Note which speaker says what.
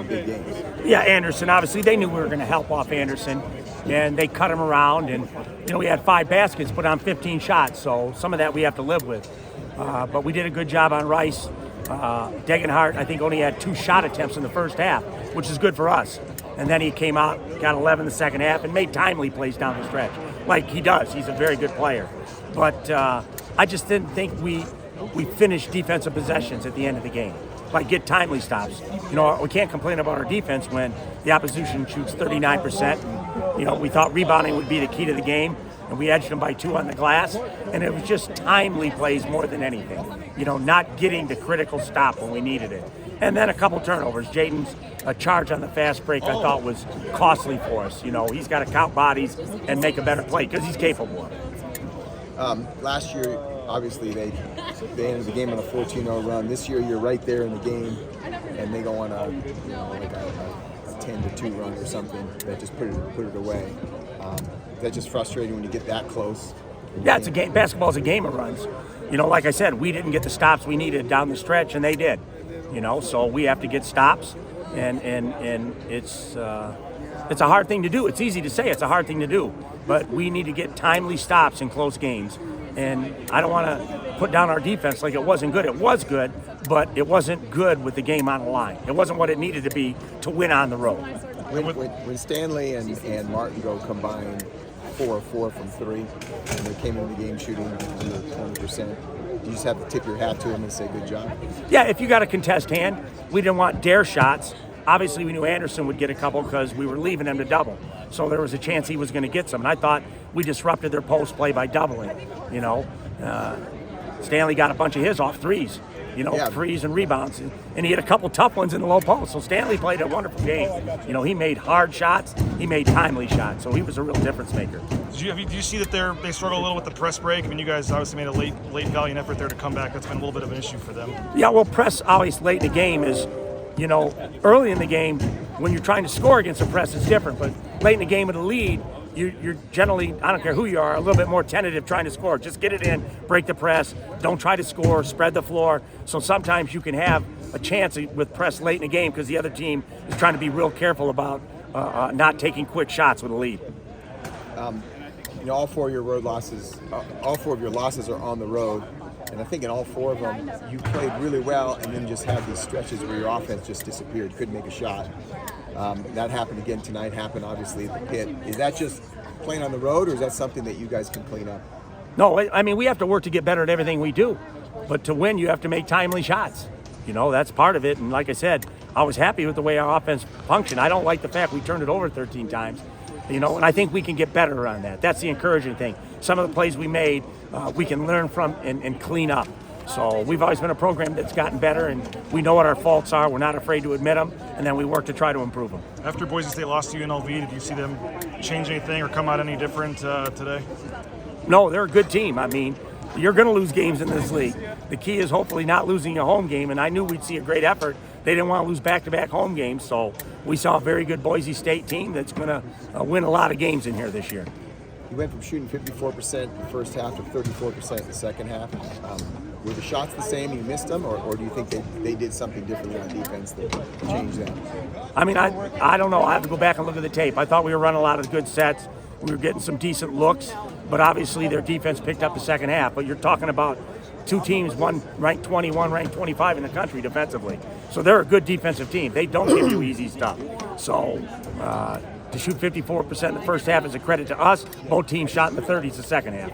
Speaker 1: big games.
Speaker 2: Yeah, Anderson, obviously, they knew we were going to help off Anderson, and they cut him around. And, we had 5 baskets, but on 15 shots, so some of that we have to live with. But we did a good job on Rice. Degenhart, I think, only had 2 shot attempts in the first half, which is good for us. And then he came out, got 11 in the second half, and made timely plays down the stretch, like he does. He's a very good player. But I just didn't think we finished defensive possessions at the end of the game. Like, get timely stops. We can't complain about our defense when the opposition shoots 39%. And, we thought rebounding would be the key to the game, and we edged them by 2 on the glass. And it was just timely plays more than anything. Not getting the critical stop when we needed it. And then a couple turnovers. Jaden's charge on the fast break I thought was costly for us. He's got to count bodies and make a better play because he's capable of it.
Speaker 1: Last year, obviously, they ended the game on a 14-0 run. This year, you're right there in the game, and they go on a 10-2 run or something that just put it away. That's just frustrating when you get that close.
Speaker 2: Yeah, it's a game. Basketball's a game of runs. Like I said, we didn't get the stops we needed down the stretch, and they did. So we have to get stops, and it's a hard thing to do. It's easy to say it's a hard thing to do, but we need to get timely stops in close games. And I don't want to put down our defense like it wasn't good. It was good, but it wasn't good with the game on the line. It wasn't what it needed to be to win on the road.
Speaker 1: When Stanley and Martin go combined 4 of 4 from 3, and they came into the game shooting under 20%, you just have to tip your hat to him and say good job?
Speaker 2: Yeah, if you got a contest hand, we didn't want dare shots. Obviously, we knew Anderson would get a couple because we were leaving him to double. So there was a chance he was going to get some. And I thought we disrupted their post play by doubling. Stanley got a bunch of his off threes, threes and rebounds. And he had a couple tough ones in the low post. So Stanley played a wonderful game. He made hard shots. He made timely shots. So he was a real difference maker.
Speaker 3: Do you see that they struggle a little with the press break? I mean, you guys obviously made a late valiant effort there to come back. That's been a little bit of an issue for them.
Speaker 2: Yeah, well, press always late in the game is, early in the game, when you're trying to score against a press, it's different. But late in the game with a lead, you're generally, I don't care who you are, a little bit more tentative trying to score. Just get it in, break the press, don't try to score, spread the floor. So sometimes you can have a chance with press late in the game because the other team is trying to be real careful about not taking quick shots with a lead.
Speaker 1: All 4 of your road losses, all 4 of your losses are on the road. And I think in all 4 of them, you played really well and then just had these stretches where your offense just disappeared, couldn't make a shot. That happened again tonight, happened obviously at the pit. Is that just playing on the road, or is that something that you guys can clean up?
Speaker 2: No, I mean, we have to work to get better at everything we do. But to win, you have to make timely shots. That's part of it. And like I said, I was happy with the way our offense functioned. I don't like the fact we turned it over 13 times. And I think we can get better on that. That's the encouraging thing. Some of the plays we made, we can learn from and clean up. So we've always been a program that's gotten better, and we know what our faults are. We're not afraid to admit them, and then we work to try to improve them.
Speaker 3: After Boise State lost to UNLV, did you see them change anything or come out any different today?
Speaker 2: No, they're a good team. I mean, you're going to lose games in this league. The key is hopefully not losing a home game, and I knew we'd see a great effort. They didn't want to lose back-to-back home games, so we saw a very good Boise State team that's going to win a lot of games in here this year.
Speaker 1: You went from shooting 54% in the first half to 34% in the second half. Were the shots the same? You missed them, or do you think they did something differently on defense that changed that?
Speaker 2: I mean, I don't know. I have to go back and look at the tape. I thought we were running a lot of good sets. We were getting some decent looks, but obviously their defense picked up the second half. But you're talking about 2 teams, one ranked 20, one ranked 25 in the country defensively. So they're a good defensive team. They don't give you easy stuff. So to shoot 54% in the first half is a credit to us. Both teams shot in the 30s the second half.